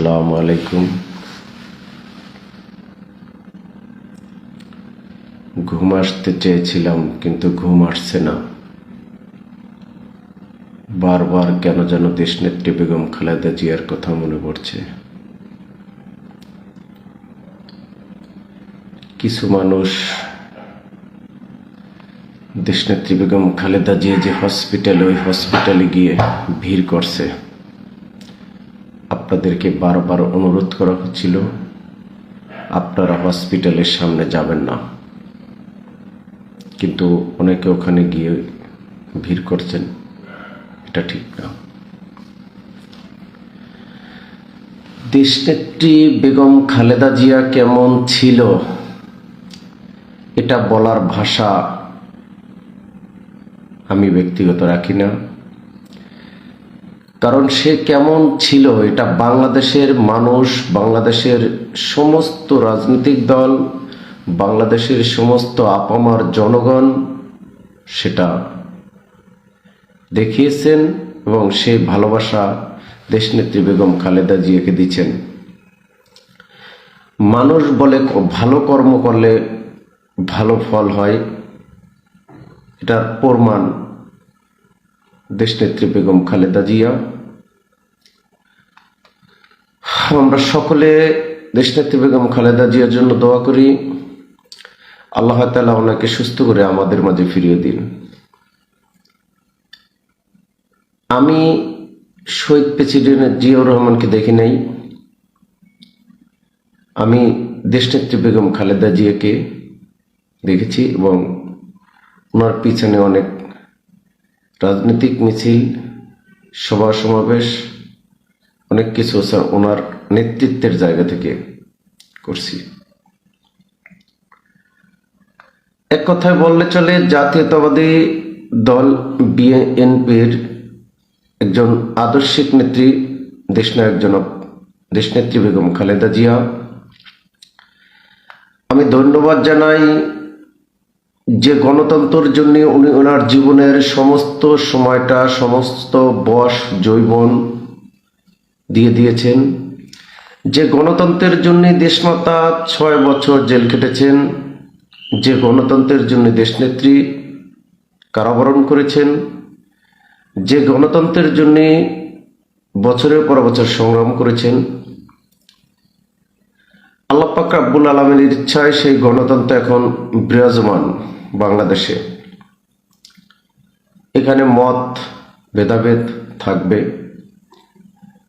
আসসালামু আলাইকুম। ঘুম আসতে চেয়েছিলাম কিন্তু ঘুম আসছে না। বারবার কেন যেন দেশনেত্রী বেগম খালেদা জিয়ার কথা মনে পড়ছে। কিছু মানুষ দেশনেত্রী বেগম খালেদা জিয়া যে হসপিটালে, ওই হসপিটালে গিয়ে ভিড় করছে। আপনাদেরকে বারবার অনুরোধ করা হচ্ছিল আপনারা হসপিটালের সামনে যাবেন না, কিন্তু অনেকে ওখানে গিয়ে ভিড় করছেন। এটা ঠিক না। দেশনেত্রী বেগম খালেদা জিয়া কেমন ছিল এটা বলার ভাষা আমি ব্যক্তিগত রাখি না, কারণ সে কেমন ছিল এটা বাংলাদেশের মানুষ, বাংলাদেশের সমস্ত রাজনৈতিক দল, বাংলাদেশের সমস্ত আপামার জনগণ সেটা দেখিয়েছেন এবং সেই ভালোবাসা দেশনেত্রী বেগম খালেদা জিয়াকে দিচ্ছেন। মানুষ বলে ভালো কর্ম করলে ভালো ফল হয়, এটার প্রমাণ দেশনেত্রী বেগম খালেদা জিয়া। আমরা সকলে দেশনেত্রী বেগম খালেদা জিয়ার জন্য দোয়া করি, আল্লাহ তাআলা ওনাকে সুস্থ করে আমাদের মাঝে ফিরিয়ে দিন। আমি শহীদ প্রেসিডেন্ট জিয়াউর রহমানকে দেখি নাই, আমি দেশনেত্রী বেগম খালেদা জিয়াকে দেখেছি এবং ওনার পিছনে অনেক রাজনৈতিক মিছিল, সভা সমাবেশ, অনেক কিছু ওনার নেতৃত্বের জায়গা থেকে করছি। এক কথায় বললে চলে, জাতীয়তাবাদী দল বিএনপির একজন আদর্শিক নেত্রী দেশনায়ক জনাব দেশনেত্রী বেগম খালেদা জিয়া। আমি ধন্যবাদ জানাই যে গণতন্ত্রের জন্য উনি ওনার জীবনের সমস্ত সময়টা, সমস্ত বয়স, যৌবন দিয়ে দিয়েছেন। যে গণতন্ত্রের জন্য দেশমাতা 6 বছর জেল কেটেছেন, যে গণতন্ত্রের জন্য দেশনেত্রী কারাবরণ করেছেন, যে গণতন্ত্রের জন্য বছরের পর বছর সংগ্রাম করেছেন, আল্লাহ পাক রব্বুল আলামিনের ইচ্ছায় সেই গণতন্ত্র এখন বিরাজমান বাংলাদেশে। এখানে মত ভেদাভেদ থাকবে,